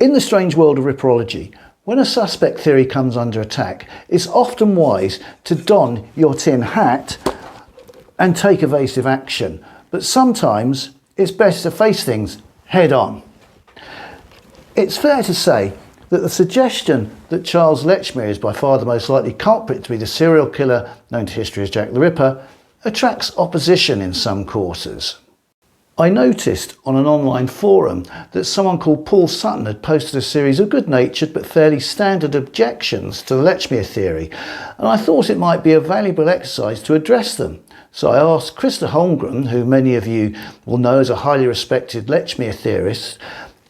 In the strange world of Ripperology, when a suspect theory comes under attack, it's often wise to don your tin hat and take evasive action. But sometimes it's best to face things head on. It's fair to say that the suggestion that Charles Lechmere is by far the most likely culprit to be the serial killer known to history as Jack the Ripper attracts opposition in some quarters. I noticed on an online forum that someone called Paul Sutton had posted a series of good-natured but fairly standard objections to the Lechmere theory, and I thought it might be a valuable exercise to address them. So I asked Krista Holmgren, who many of you will know as a highly respected Lechmere theorist,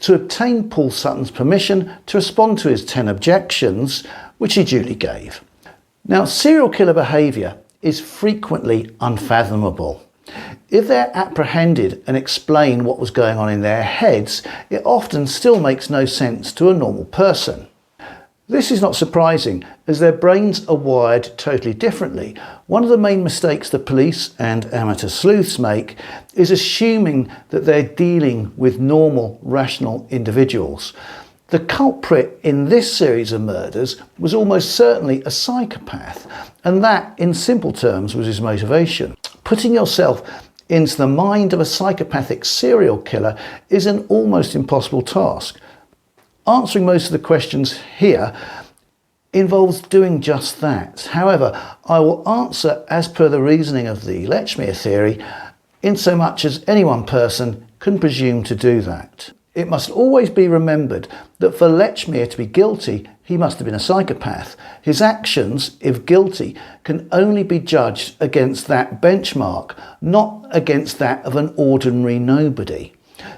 to obtain Paul Sutton's permission to respond to his 10 objections, which he duly gave. Now, serial killer behaviour is frequently unfathomable. If they're apprehended and explain what was going on in their heads, it often still makes no sense to a normal person. This is not surprising, as their brains are wired totally differently. One of the main mistakes the police and amateur sleuths make is assuming that they're dealing with normal, rational individuals. The culprit in this series of murders was almost certainly a psychopath, and that, in simple terms, was his motivation. Putting yourself into the mind of a psychopathic serial killer is an almost impossible task. Answering most of the questions here involves doing just that. However, I will answer as per the reasoning of the Lechmere theory, in so much as any one person can presume to do that. It must always be remembered that for Lechmere to be guilty, he must have been a psychopath. His actions, if guilty, can only be judged against that benchmark, not against that of an ordinary nobody.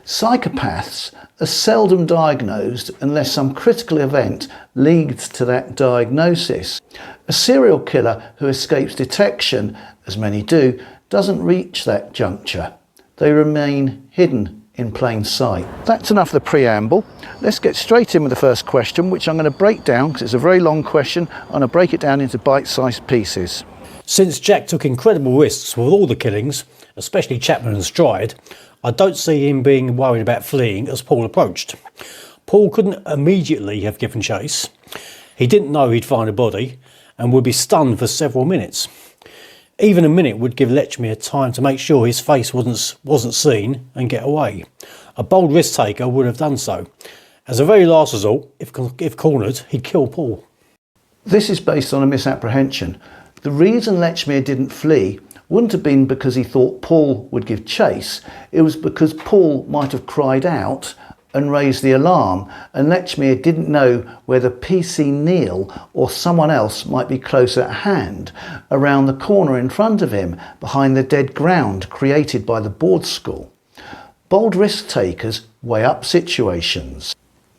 Psychopaths are seldom diagnosed unless some critical event leads to that diagnosis. A serial killer who escapes detection, as many do, doesn't reach that juncture. They remain hidden in plain sight. That's enough of the preamble. Let's get straight in with the first question, which I'm going to break down because it's a very long question. I'm going to break it down into bite-sized pieces. Since Jack took incredible risks with all the killings, especially Chapman and Stride, I don't see him being worried about fleeing as Paul approached. Paul couldn't immediately have given chase. He didn't know he'd find a body and would be stunned for several minutes. Even a minute would give Lechmere time to make sure his face wasn't seen and get away. A bold risk taker would have done so. As a very last resort, if cornered, he'd kill Paul. This is based on a misapprehension. The reason Lechmere didn't flee wouldn't have been because he thought Paul would give chase. It was because Paul might have cried out and raised the alarm, and Lechmere didn't know whether PC Neil or someone else might be closer at hand, around the corner in front of him, behind the dead ground created by the board school. Bold risk takers weigh up situations.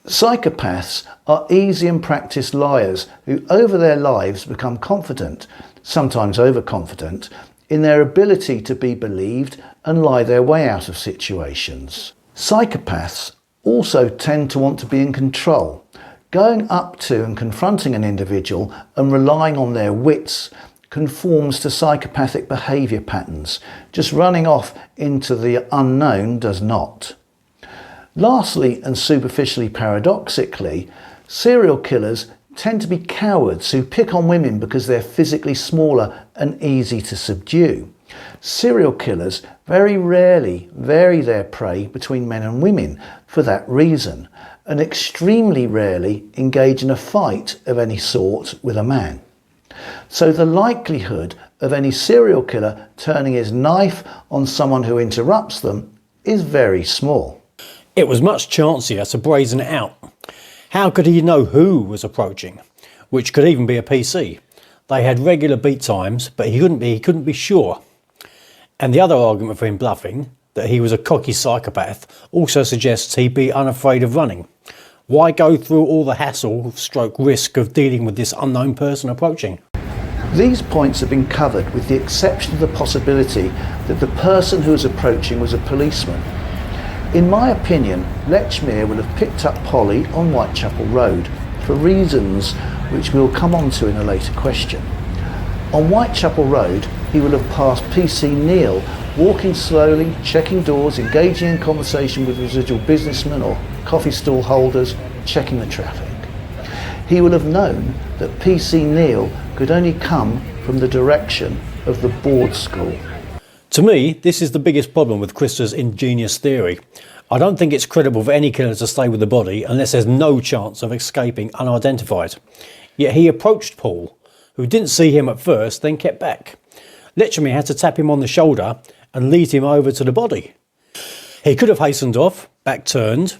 Psychopaths are easy and practiced liars who over their lives become confident, sometimes overconfident, in their ability to be believed and lie their way out of situations. Psychopaths also tend to want to be in control. Going up to and confronting an individual and relying on their wits conforms to psychopathic behaviour patterns. Just running off into the unknown does not. Lastly, and superficially paradoxically, serial killers tend to be cowards who pick on women because they're physically smaller and easy to subdue. Serial killers very rarely vary their prey between men and women for that reason, and extremely rarely engage in a fight of any sort with a man. So the likelihood of any serial killer turning his knife on someone who interrupts them is very small. It was much chancier to brazen it out. How could he know who was approaching, which could even be a PC? They had regular beat times, but he couldn't be sure. And the other argument for him bluffing, that he was a cocky psychopath, also suggests he'd be unafraid of running. Why go through all the hassle/risk of dealing with this unknown person approaching? These points have been covered with the exception of the possibility that the person who was approaching was a policeman. In my opinion, Lechmere will have picked up Polly on Whitechapel Road for reasons which we'll come on to in a later question. On Whitechapel Road, he will have passed PC Neil, walking slowly, checking doors, engaging in conversation with residual businessmen or coffee stall holders, checking the traffic. He will have known that PC Neil could only come from the direction of the board school. To me, this is the biggest problem with Krista's ingenious theory. I don't think it's credible for any killer to stay with the body unless there's no chance of escaping unidentified. Yet he approached Paul, who didn't see him at first, then kept back. Lechmere had to tap him on the shoulder and lead him over to the body. He could have hastened off, back turned.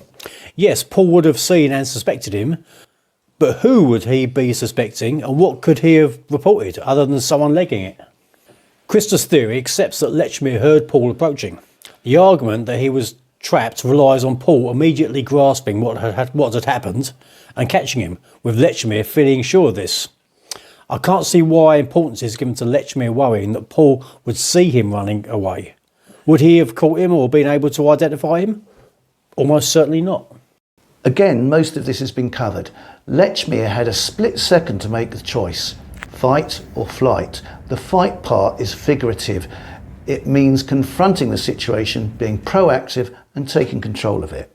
Yes, Paul would have seen and suspected him, but who would he be suspecting and what could he have reported other than someone legging it? Krista's theory accepts that Lechmere heard Paul approaching. The argument that he was trapped relies on Paul immediately grasping what had happened and catching him, with Lechmere feeling sure of this. I can't see why importance is given to Lechmere worrying that Paul would see him running away. Would he have caught him or been able to identify him? Almost certainly not. Again, most of this has been covered. Lechmere had a split second to make the choice, fight or flight. The fight part is figurative. It means confronting the situation, being proactive and taking control of it.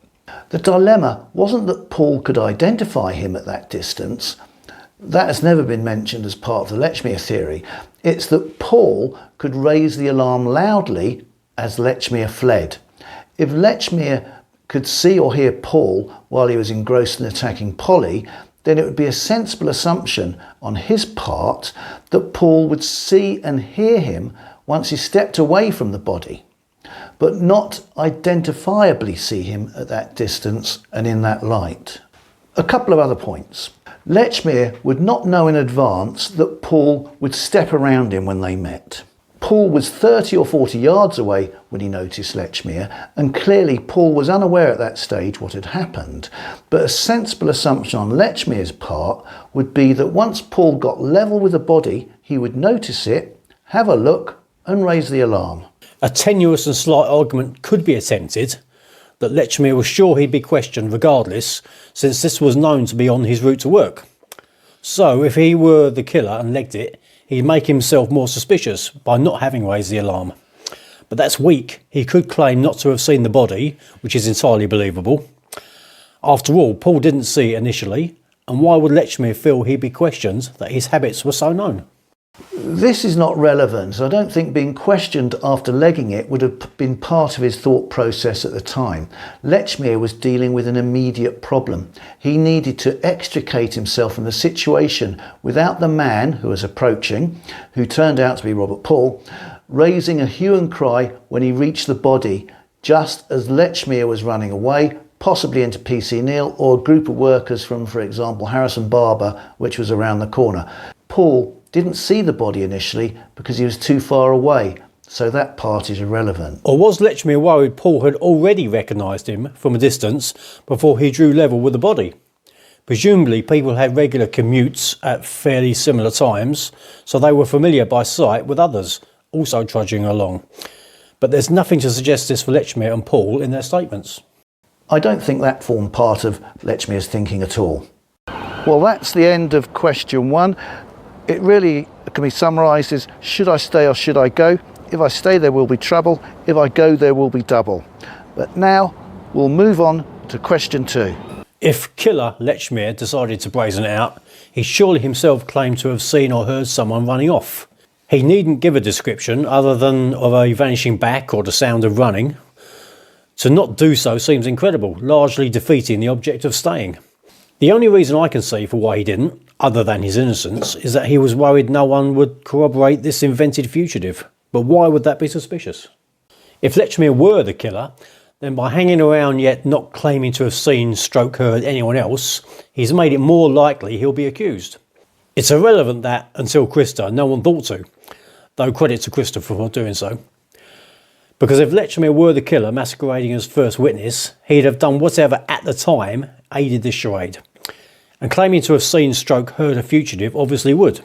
The dilemma wasn't that Paul could identify him at that distance. That has never been mentioned as part of the Lechmere theory. It's that Paul could raise the alarm loudly as Lechmere fled. If Lechmere could see or hear Paul while he was engrossed in attacking Polly, then it would be a sensible assumption on his part that Paul would see and hear him once he stepped away from the body, but not identifiably see him at that distance and in that light. A couple of other points. Lechmere would not know in advance that Paul would step around him when they met. Paul was 30 or 40 yards away when he noticed Lechmere, and clearly Paul was unaware at that stage what had happened. But a sensible assumption on Lechmere's part would be that once Paul got level with the body, he would notice it, have a look and raise the alarm. A tenuous and slight argument could be attempted that Lechmere was sure he'd be questioned regardless, since this was known to be on his route to work. So if he were the killer and legged it, he'd make himself more suspicious by not having raised the alarm. But that's weak. He could claim not to have seen the body, which is entirely believable. After all, Paul didn't see it initially, and why would Lechmere feel he'd be questioned that his habits were so known? This is not relevant. I don't think being questioned after legging it would have been part of his thought process at the time. Lechmere was dealing with an immediate problem. He needed to extricate himself from the situation without the man who was approaching, who turned out to be Robert Paul, raising a hue and cry when he reached the body, just as Lechmere was running away, possibly into PC Neil or a group of workers from, for example, Harrison Barber, which was around the corner. Paul didn't see the body initially because he was too far away, so that part is irrelevant. Or was Lechmere worried Paul had already recognised him from a distance before he drew level with the body? Presumably people had regular commutes at fairly similar times, so they were familiar by sight with others also trudging along. But there's nothing to suggest this for Lechmere and Paul in their statements. I don't think that formed part of Lechmere's thinking at all. Well, that's the end of question one. It really can be summarised as, should I stay or should I go? If I stay, there will be trouble. If I go, there will be double. But now we'll move on to question two. If killer Lechmere decided to brazen it out, he surely himself claimed to have seen or heard someone running off. He needn't give a description other than of a vanishing back or the sound of running. To not do so seems incredible, largely defeating the object of staying. The only reason I can see for why he didn't, other than his innocence, is that he was worried no one would corroborate this invented fugitive. But why would that be suspicious? If Lechmere were the killer, then by hanging around yet not claiming to have seen / heard anyone else, he's made it more likely he'll be accused. It's irrelevant that, until Krista, no one thought to, though credit to Krista for doing so. Because if Lechmere were the killer masquerading as first witness, he'd have done whatever at the time aided this charade. And claiming to have seen / heard a fugitive obviously would.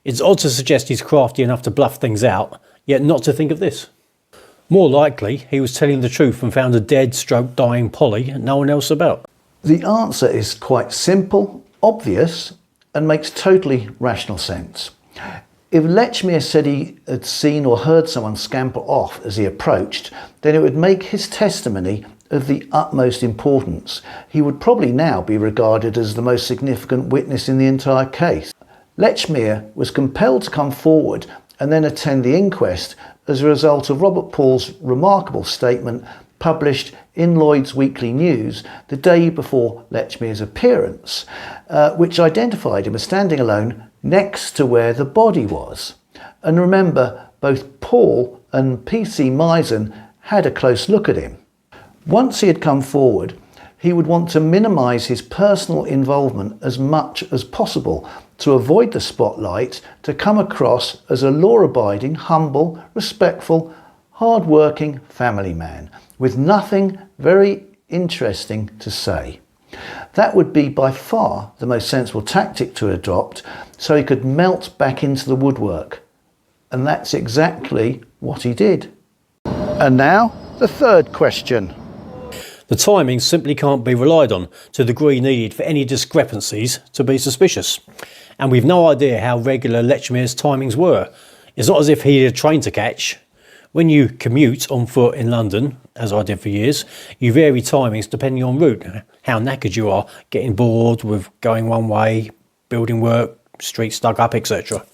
It's odd to suggest he's crafty enough to bluff things out, yet not to think of this. More likely, he was telling the truth and found a dead / dying Polly and no one else about. The answer is quite simple, obvious, and makes totally rational sense. If Lechmere said he had seen or heard someone scamper off as he approached, then it would make his testimony of the utmost importance. He would probably now be regarded as the most significant witness in the entire case. Lechmere was compelled to come forward and then attend the inquest as a result of Robert Paul's remarkable statement published in Lloyd's Weekly News the day before Lechmere's appearance, which identified him as standing alone next to where the body was. And remember, both Paul and PC Misen had a close look at him. Once he had come forward, he would want to minimise his personal involvement as much as possible to avoid the spotlight, to come across as a law-abiding, humble, respectful, hard-working family man with nothing very interesting to say. That would be by far the most sensible tactic to adopt, so he could melt back into the woodwork. And that's exactly what he did. And now, the third question. The timing simply can't be relied on to the degree needed for any discrepancies to be suspicious. And we've no idea how regular Lechmere's timings were. It's not as if he had a train to catch. When you commute on foot in London, as I did for years, you vary timings depending on route, how knackered you are, getting bored with going one way, building work, streets dug up, etc.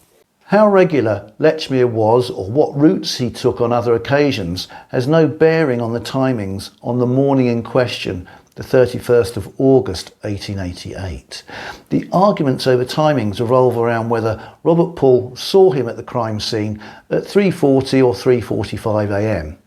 How regular Lechmere was, or what routes he took on other occasions, has no bearing on the timings on the morning in question, the 31st of August 1888. The arguments over timings revolve around whether Robert Paul saw him at the crime scene at 3:40 or 3:45 a.m.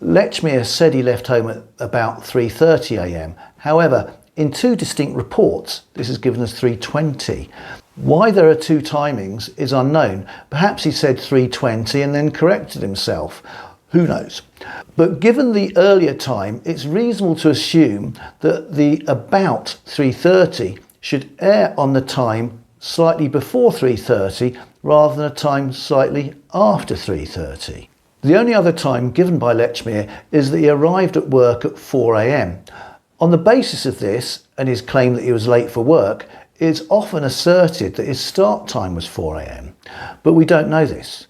Lechmere said he left home at about 3:30 a.m. However, in two distinct reports, this is given as 3:20. Why there are two timings is unknown. Perhaps he said 3:20 and then corrected himself. Who knows? But given the earlier time, it's reasonable to assume that the about 3:30 should err on the time slightly before 3:30 rather than a time slightly after 3:30. The only other time given by Lechmere is that he arrived at work at 4 a.m. On the basis of this, and his claim that he was late for work, it's often asserted that his start time was 4 a.m. But we don't know this.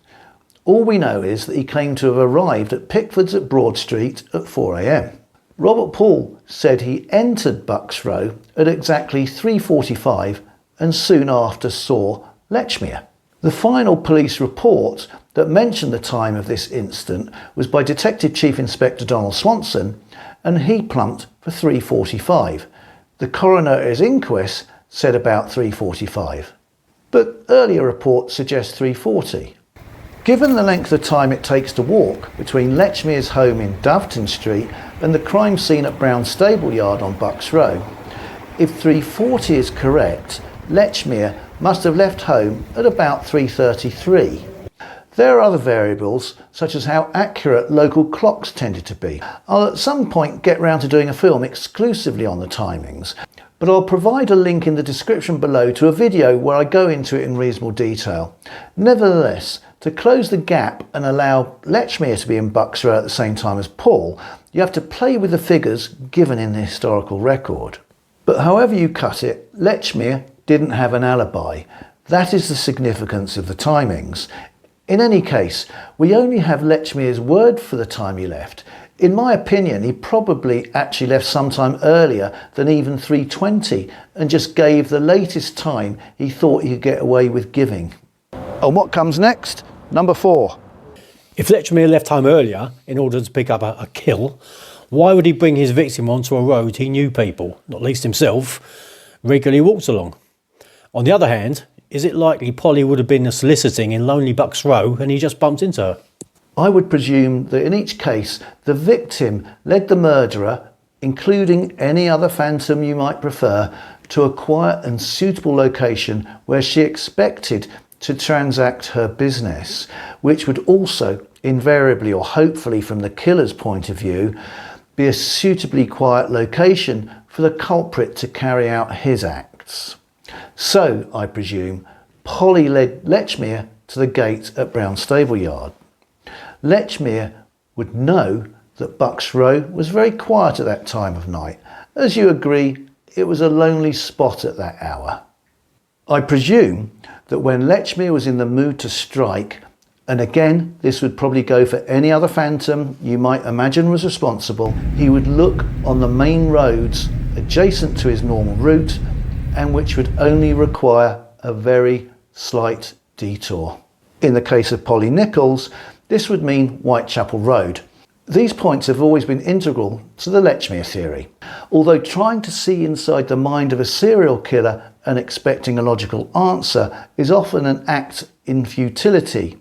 All we know is that he claimed to have arrived at Pickford's at Broad Street at 4 a.m. Robert Paul said he entered Bucks Row at exactly 3:45 and soon after saw Lechmere. The final police report that mentioned the time of this incident was by Detective Chief Inspector Donald Swanson, and he plumped for 3:45. The coroner at his inquest said about 3:45, but earlier reports suggest 3:40. Given the length of time it takes to walk between Lechmere's home in Doveton Street and the crime scene at Brown Stable Yard on Bucks Row, if 3:40 is correct, Lechmere must have left home at about 3:33. There are other variables, such as how accurate local clocks tended to be. I'll at some point get round to doing a film exclusively on the timings, but I'll provide a link in the description below to a video where I go into it in reasonable detail. Nevertheless, to close the gap and allow Lechmere to be in Bucks Row at the same time as Paul, you have to play with the figures given in the historical record. But however you cut it, Lechmere didn't have an alibi. That is the significance of the timings. In any case, we only have Lechmere's word for the time he left. In my opinion, he probably actually left sometime earlier than even 3:20 and just gave the latest time he thought he could get away with giving. And what comes next? Number 4. If Lechmere left home earlier in order to pick up a kill, why would he bring his victim onto a road he knew people, not least himself, regularly walked along? On the other hand, is it likely Polly would have been soliciting in lonely Bucks Row and he just bumped into her? I would presume that in each case, the victim led the murderer, including any other phantom you might prefer, to a quiet and suitable location where she expected to transact her business, which would also invariably, or hopefully from the killer's point of view, be a suitably quiet location for the culprit to carry out his acts. So, I presume, Polly led Lechmere to the gate at Brown Stable Yard. Lechmere would know that Bucks Row was very quiet at that time of night. As you agree, it was a lonely spot at that hour. I presume that when Lechmere was in the mood to strike, And again, this would probably go for any other phantom you might imagine was responsible. He would look on the main roads adjacent to his normal route and which would only require a very slight detour. In the case of Polly Nichols, this would mean Whitechapel Road. These points have always been integral to the Lechmere theory. Although trying to see inside the mind of a serial killer and expecting a logical answer is often an act in futility.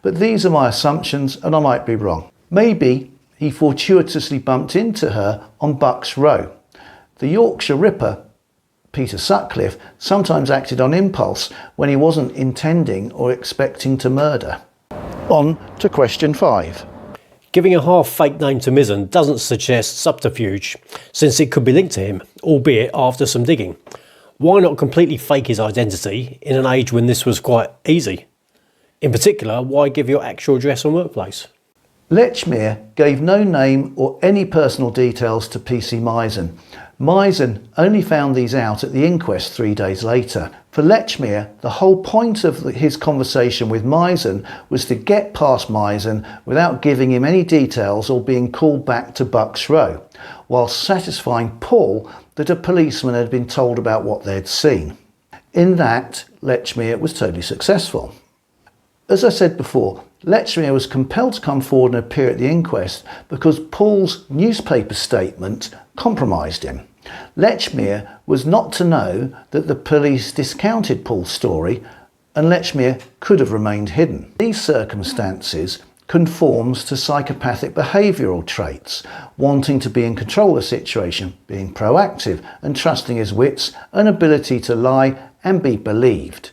But these are my assumptions and I might be wrong. Maybe he fortuitously bumped into her on Bucks Row. The Yorkshire Ripper, Peter Sutcliffe, sometimes acted on impulse when he wasn't intending or expecting to murder. On to question 5. Giving a half-fake name to Mizzen doesn't suggest subterfuge, since it could be linked to him, albeit after some digging. Why not completely fake his identity in an age when this was quite easy? In particular, why give your actual address and workplace? Lechmere gave no name or any personal details to PC Mizzen. Mizzen only found these out at the inquest 3 days later. For Lechmere, the whole point of his conversation with Mizzen was to get past Mizzen without giving him any details or being called back to Bucks Row, while satisfying Paul that a policeman had been told about what they'd seen. In that, Lechmere was totally successful. As I said before, Lechmere was compelled to come forward and appear at the inquest because Paul's newspaper statement compromised him. Lechmere was not to know that the police discounted Paul's story, and Lechmere could have remained hidden. These circumstances conforms to psychopathic behavioural traits, wanting to be in control of the situation, being proactive and trusting his wits, an ability to lie and be believed.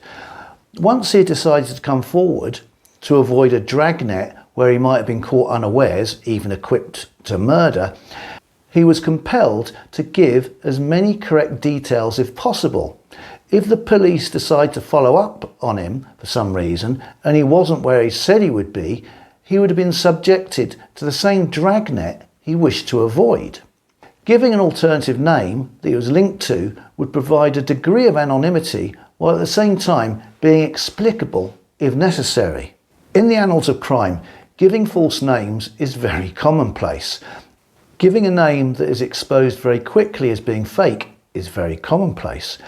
Once he had decided to come forward to avoid a dragnet where he might have been caught unawares, even equipped to murder, he was compelled to give as many correct details if possible. If the police decide to follow up on him for some reason and he wasn't where he said he would be, he would have been subjected to the same dragnet he wished to avoid. Giving an alternative name that he was linked to would provide a degree of anonymity while at the same time being explicable if necessary. In the annals of crime, giving false names is very commonplace. Giving a name that is exposed very quickly as being fake is very commonplace.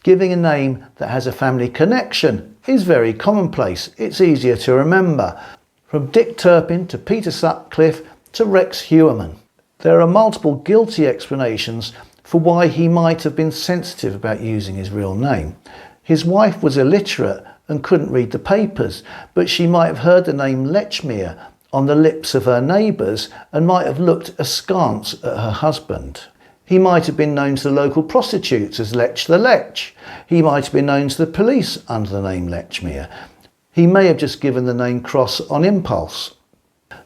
Giving a name that has a family connection is very commonplace. It's easier to remember. From Dick Turpin to Peter Sutcliffe to Rex Hewerman. There are multiple guilty explanations for why he might have been sensitive about using his real name. His wife was illiterate and couldn't read the papers, but she might have heard the name Lechmere on the lips of her neighbours and might have looked askance at her husband. He might have been known to the local prostitutes as Lech the Lech. He might have been known to the police under the name Lechmere. He may have just given the name Cross on impulse.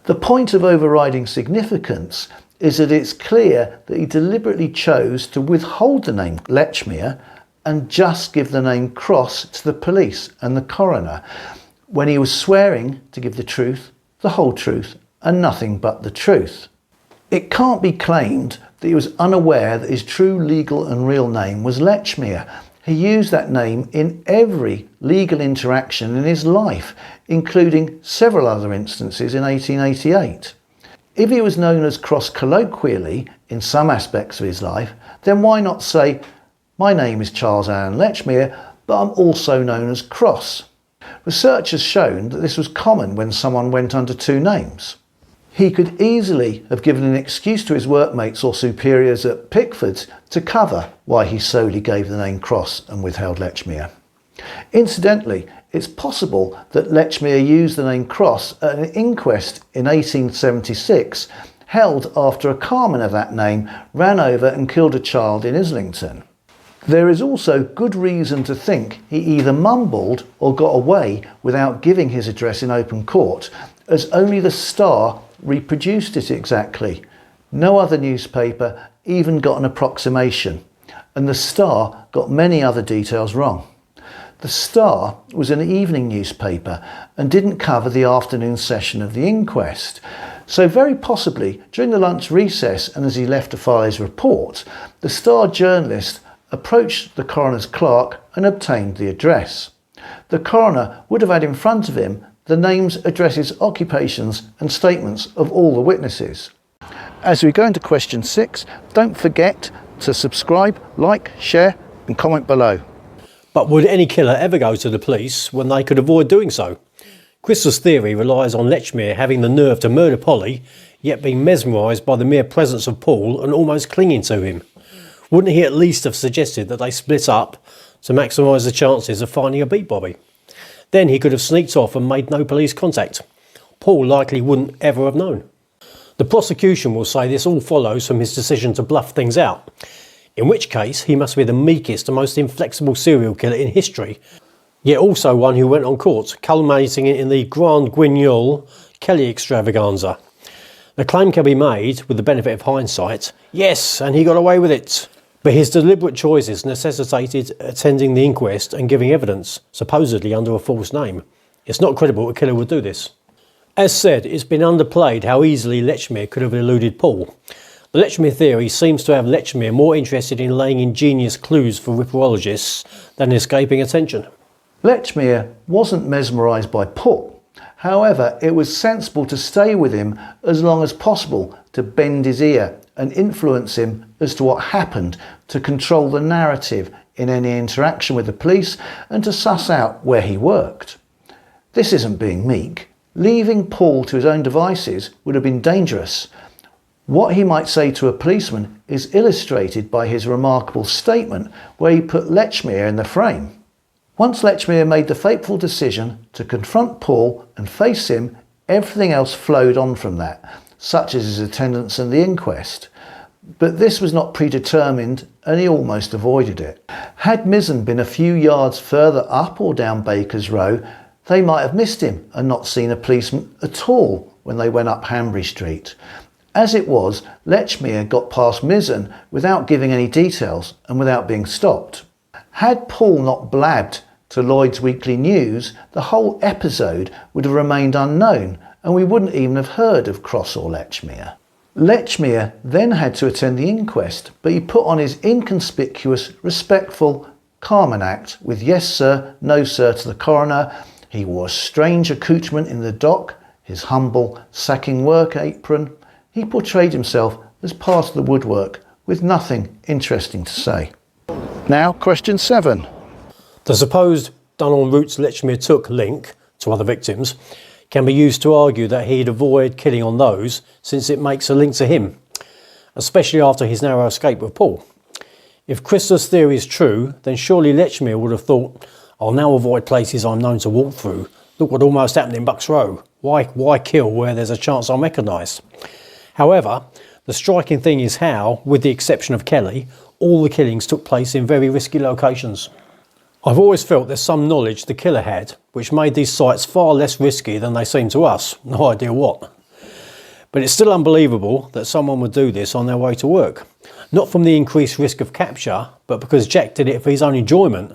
The point of overriding significance is that it's clear that he deliberately chose to withhold the name Lechmere and just give the name Cross to the police and the coroner, when he was swearing to give the truth, the whole truth, and nothing but the truth. It can't be claimed that he was unaware that his true legal and real name was Lechmere. He used that name in every legal interaction in his life, including several other instances in 1888. If he was known as Cross colloquially in some aspects of his life, then why not say, "My name is Charles Lechmere, but I'm also known as Cross." Research has shown that this was common when someone went under two names. He could easily have given an excuse to his workmates or superiors at Pickford's to cover why he solely gave the name Cross and withheld Lechmere. Incidentally, it's possible that Lechmere used the name Cross at an inquest in 1876 held after a carman of that name ran over and killed a child in Islington. There is also good reason to think he either mumbled or got away without giving his address in open court, as only the Star reproduced it exactly. No other newspaper even got an approximation, and the Star got many other details wrong. The Star was an evening newspaper and didn't cover the afternoon session of the inquest. So very possibly during the lunch recess and as he left to file his report, the Star journalist approached the coroner's clerk and obtained the address. The coroner would have had in front of him the names, addresses, occupations and statements of all the witnesses. As we go into question 6, don't forget to subscribe, like, share and comment below. But would any killer ever go to the police when they could avoid doing so? Chris's theory relies on Lechmere having the nerve to murder Polly, yet being mesmerised by the mere presence of Paul and almost clinging to him. Wouldn't he at least have suggested that they split up to maximise the chances of finding a beat Bobby? Then he could have sneaked off and made no police contact. Paul likely wouldn't ever have known. The prosecution will say this all follows from his decision to bluff things out, in which case he must be the meekest and most inflexible serial killer in history, yet also one who went on court, culminating in the Grand Guignol Kelly extravaganza. The claim can be made, with the benefit of hindsight, yes, and he got away with it. But his deliberate choices necessitated attending the inquest and giving evidence, supposedly under a false name. It's not credible a killer would do this. As said, it's been underplayed how easily Lechmere could have eluded Paul. The Lechmere theory seems to have Lechmere more interested in laying ingenious clues for Ripperologists than escaping attention. Lechmere wasn't mesmerised by Paul. However, it was sensible to stay with him as long as possible to bend his ear and influence him as to what happened, to control the narrative in any interaction with the police and to suss out where he worked. This isn't being meek. Leaving Paul to his own devices would have been dangerous. What he might say to a policeman is illustrated by his remarkable statement where he put Lechmere in the frame. Once Lechmere made the fateful decision to confront Paul and face him, everything else flowed on from that, such as his attendance in the inquest. But this was not predetermined and he almost avoided it. Had Mizzen been a few yards further up or down Baker's Row, they might have missed him and not seen a policeman at all when they went up Hanbury Street. As it was, Lechmere got past Mizzen without giving any details and without being stopped. Had Paul not blabbed to Lloyd's Weekly News, the whole episode would have remained unknown and we wouldn't even have heard of Cross or Lechmere. Lechmere then had to attend the inquest, but he put on his inconspicuous, respectful Carmen act with yes sir, no sir to the coroner. He wore a strange accoutrement in the dock, his humble sacking work apron. He portrayed himself as part of the woodwork with nothing interesting to say. Now, question 7. The supposed done-on-routes Lechmere took link to other victims can be used to argue that he'd avoid killing on those since it makes a link to him, especially after his narrow escape with Paul. If Chris's theory is true, then surely Lechmere would have thought, I'll now avoid places I'm known to walk through. Look what almost happened in Bucks Row. Why kill where there's a chance I'm recognised? However, the striking thing is how, with the exception of Kelly, all the killings took place in very risky locations. I've always felt there's some knowledge the killer had, which made these sites far less risky than they seem to us. No idea what. But it's still unbelievable that someone would do this on their way to work. Not from the increased risk of capture, but because Jack did it for his own enjoyment.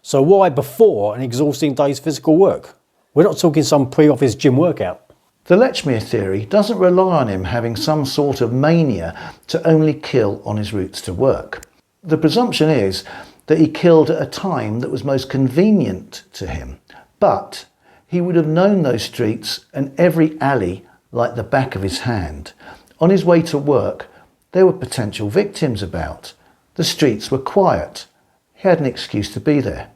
So why before an exhausting day's physical work? We're not talking some pre-office gym workout. The Lechmere theory doesn't rely on him having some sort of mania to only kill on his routes to work. The presumption is that he killed at a time that was most convenient to him, but he would have known those streets and every alley like the back of his hand. On his way to work, there were potential victims about. The streets were quiet. He had an excuse to be there.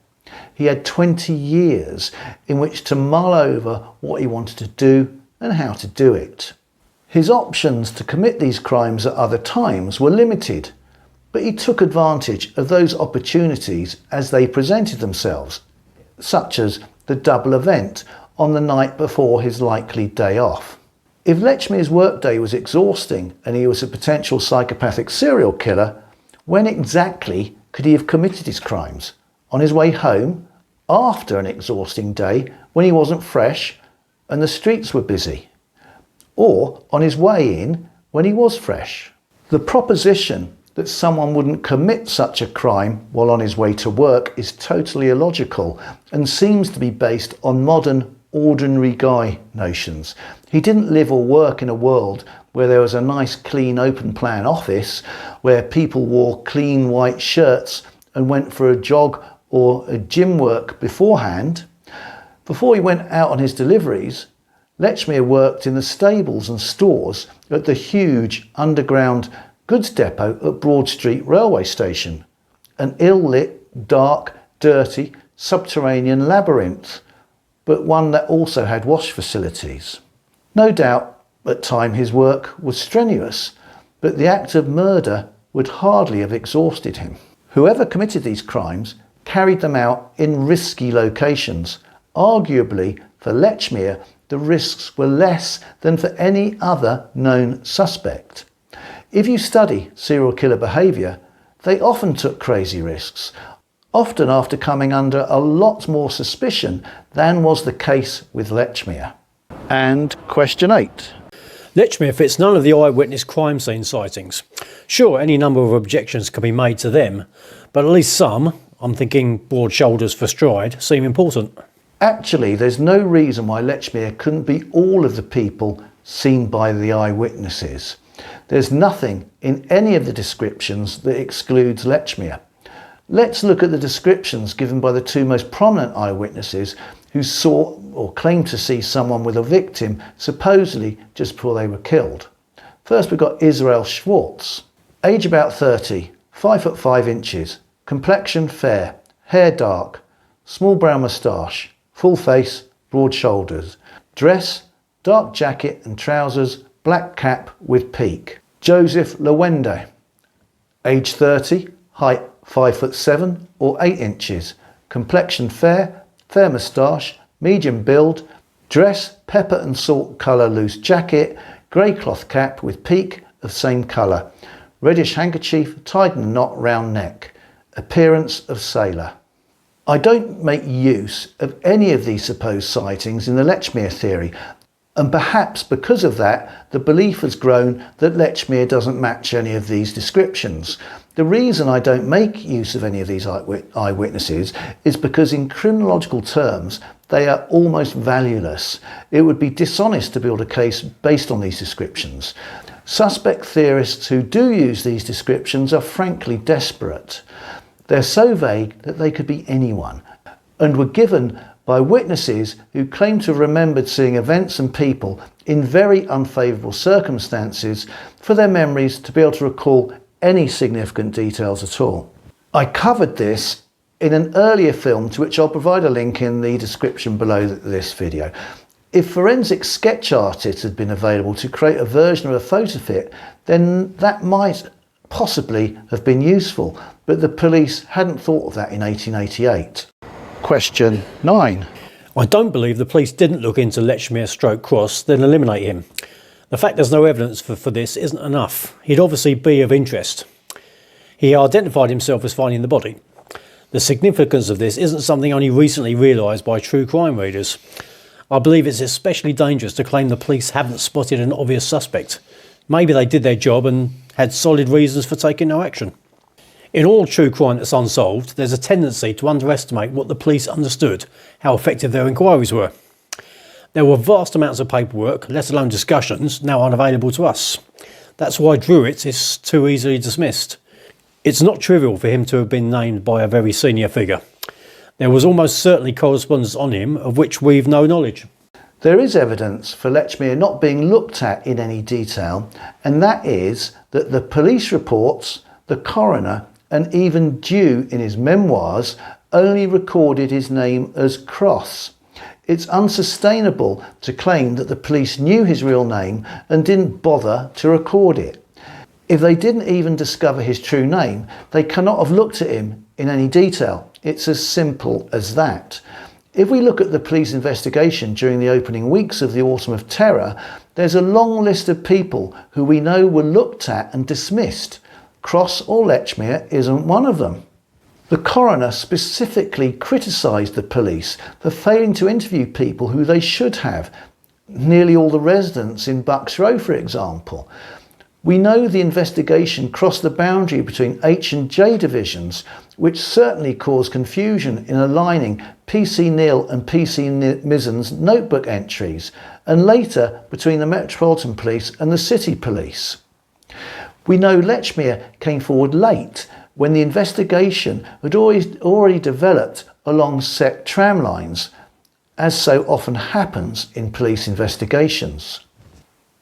He had 20 years in which to mull over what he wanted to do and how to do it. His options to commit these crimes at other times were limited, but he took advantage of those opportunities as they presented themselves, such as the double event on the night before his likely day off. If Lechmere's workday was exhausting and he was a potential psychopathic serial killer, when exactly could he have committed his crimes? On his way home, after an exhausting day, when he wasn't fresh and the streets were busy? Or on his way in, when he was fresh? The proposition that someone wouldn't commit such a crime while on his way to work is totally illogical and seems to be based on modern ordinary guy notions. He didn't live or work in a world where there was a nice clean open plan office where people wore clean white shirts and went for a jog or a gym work beforehand. Before he went out on his deliveries, Lechmere worked in the stables and stores at the huge underground goods depot at Broad Street railway station, an ill-lit, dark, dirty, subterranean labyrinth, but one that also had wash facilities. No doubt at times his work was strenuous, but the act of murder would hardly have exhausted him. Whoever committed these crimes carried them out in risky locations. Arguably, for Lechmere, the risks were less than for any other known suspect. If you study serial killer behaviour, they often took crazy risks, often after coming under a lot more suspicion than was the case with Lechmere. And question 8. Lechmere fits none of the eyewitness crime scene sightings. Sure, any number of objections can be made to them, but at least some, I'm thinking broad shoulders for stride, seem important. Actually, there's no reason why Lechmere couldn't be all of the people seen by the eyewitnesses. There's nothing in any of the descriptions that excludes Lechmere. Let's look at the descriptions given by the two most prominent eyewitnesses who saw or claimed to see someone with a victim supposedly just before they were killed. First we've got Israel Schwartz, age about 30, 5 foot 5 inches, complexion fair, hair dark, small brown moustache, full face, broad shoulders, dress, dark jacket and trousers, black cap with peak. Joseph Lewende, age 30, height 5 foot 7 or 8 inches, complexion fair, fair moustache, medium build, dress pepper and salt colour loose jacket, grey cloth cap with peak of same colour, reddish handkerchief tied in a knot round neck, appearance of sailor. I don't make use of any of these supposed sightings in the Lechmere theory, and perhaps because of that, the belief has grown that Lechmere doesn't match any of these descriptions. The reason I don't make use of any of these eyewitnesses is because in criminological terms, they are almost valueless. It would be dishonest to build a case based on these descriptions. Suspect theorists who do use these descriptions are frankly desperate. They're so vague that they could be anyone, and were given by witnesses who claim to have remembered seeing events and people in very unfavourable circumstances for their memories to be able to recall any significant details at all. I covered this in an earlier film to which I'll provide a link in the description below this video. If forensic sketch artists had been available to create a version of a photo fit, then that might possibly have been useful, but the police hadn't thought of that in 1888. Question 9. I don't believe the police didn't look into Lechmere stroke Cross, then eliminate him. The fact there's no evidence for this isn't enough. He'd obviously be of interest. He identified himself as finding the body. The significance of this isn't something only recently realised by true crime readers. I believe it's especially dangerous to claim the police haven't spotted an obvious suspect. Maybe they did their job and had solid reasons for taking no action. In all true crime that's unsolved, there's a tendency to underestimate what the police understood, how effective their inquiries were. There were vast amounts of paperwork, let alone discussions, now unavailable to us. That's why Druitt is too easily dismissed. It's not trivial for him to have been named by a very senior figure. There was almost certainly correspondence on him of which we've no knowledge. There is evidence for Lechmere not being looked at in any detail, and that is that the police reports, the coroner, and even Dew in his memoirs only recorded his name as Cross. It's unsustainable to claim that the police knew his real name and didn't bother to record it. If they didn't even discover his true name, they cannot have looked at him in any detail. It's as simple as that. If we look at the police investigation during the opening weeks of the Autumn of Terror, there's a long list of people who we know were looked at and dismissed. Cross or Lechmere isn't one of them. The coroner specifically criticised the police for failing to interview people who they should have, nearly all the residents in Bucks Row, for example. We know the investigation crossed the boundary between H and J divisions, which certainly caused confusion in aligning PC Neal and PC Mizzen's notebook entries, and later between the Metropolitan Police and the City Police. We know Lechmere came forward late, when the investigation had already developed along set tram lines, as so often happens in police investigations.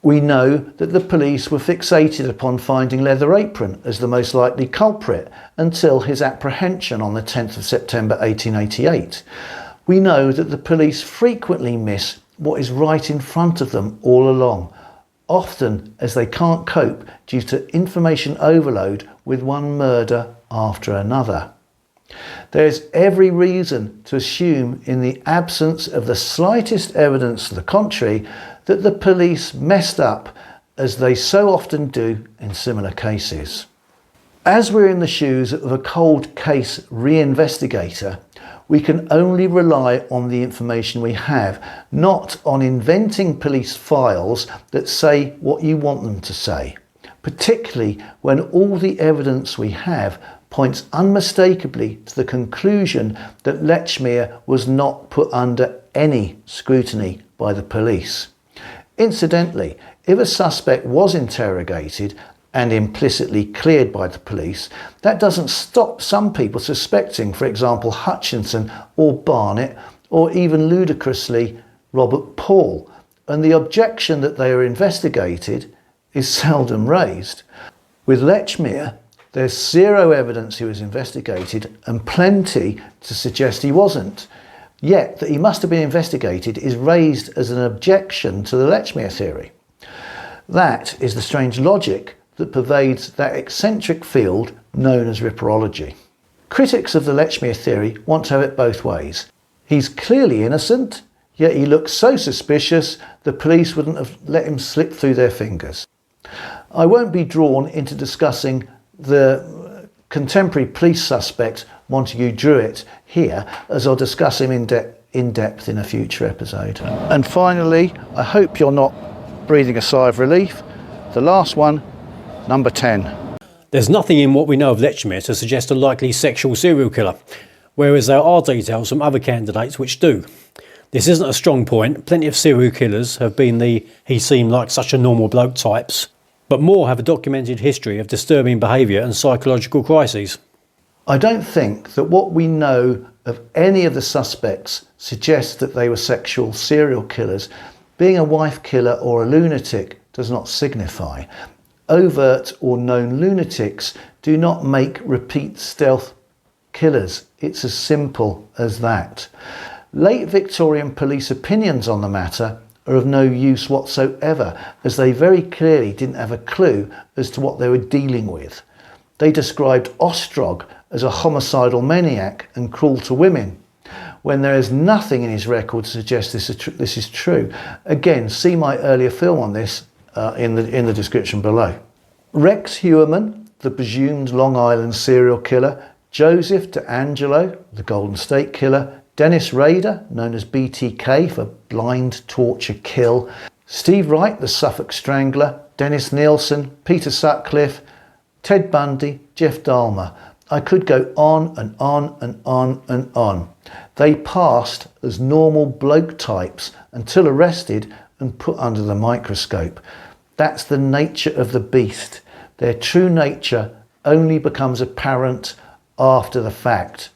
We know that the police were fixated upon finding Leather Apron as the most likely culprit until his apprehension on the 10th of September 1888. We know that the police frequently miss what is right in front of them all along, often as they can't cope due to information overload with one murder after another. There is every reason to assume, in the absence of the slightest evidence to the contrary, that the police messed up, as they so often do in similar cases. As we're in the shoes of a cold case reinvestigator, we can only rely on the information we have, not on inventing police files that say what you want them to say, particularly when all the evidence we have points unmistakably to the conclusion that Lechmere was not put under any scrutiny by the police. Incidentally, if a suspect was interrogated and implicitly cleared by the police, that doesn't stop some people suspecting, for example, Hutchinson or Barnett, or even ludicrously Robert Paul, and the objection that they are investigated is seldom raised. With Lechmere, there's zero evidence he was investigated and plenty to suggest he wasn't. Yet that he must have been investigated is raised as an objection to the Lechmere theory. That is the strange logic that pervades that eccentric field known as Ripperology. Critics of the Lechmere theory want to have it both ways. He's clearly innocent, yet he looks so suspicious the police wouldn't have let him slip through their fingers. I won't be drawn into discussing the contemporary police suspect Montague Druitt here, as I'll discuss him in depth in a future episode. And finally, I hope you're not breathing a sigh of relief. The last one, number 10. There's nothing in what we know of Lechmere to suggest a likely sexual serial killer, whereas there are details from other candidates which do. This isn't a strong point. Plenty of serial killers have been the "he seemed like such a normal bloke" types, but more have a documented history of disturbing behaviour and psychological crises. I don't think that what we know of any of the suspects suggests that they were sexual serial killers. Being a wife killer or a lunatic does not signify. Overt or known lunatics do not make repeat stealth killers. It's as simple as that. Late Victorian police opinions on the matter are of no use whatsoever, as they very clearly didn't have a clue as to what they were dealing with. They described Ostrog as a homicidal maniac and cruel to women, when there is nothing in his record to suggest this is true. Again, see my earlier film on this in the description below. Rex Heuermann, the presumed Long Island serial killer, Joseph DeAngelo, the Golden State Killer, Dennis Rader, known as BTK for blind, torture, kill, Steve Wright, the Suffolk Strangler, Dennis Nielsen, Peter Sutcliffe, Ted Bundy, Jeff Dahmer. I could go on and on and on and on. They passed as normal bloke types until arrested and put under the microscope. That's the nature of the beast. Their true nature only becomes apparent after the fact.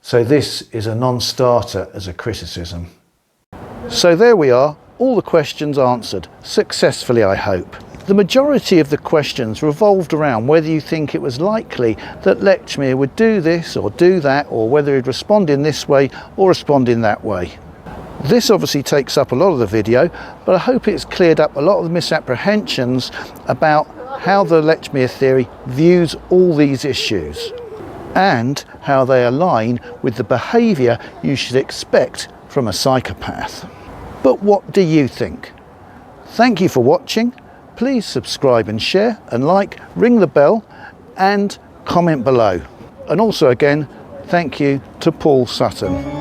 So this is a non-starter as a criticism. So there we are, all the questions answered, successfully I hope. The majority of the questions revolved around whether you think it was likely that Lechmere would do this or do that, or whether he'd respond in this way or respond in that way. This obviously takes up a lot of the video, but I hope it's cleared up a lot of the misapprehensions about how the Lechmere theory views all these issues, and how they align with the behaviour you should expect from a psychopath. But what do you think? Thank you for watching. Please subscribe and share and like, ring the bell and comment below. And also again, thank you to Paul Sutton.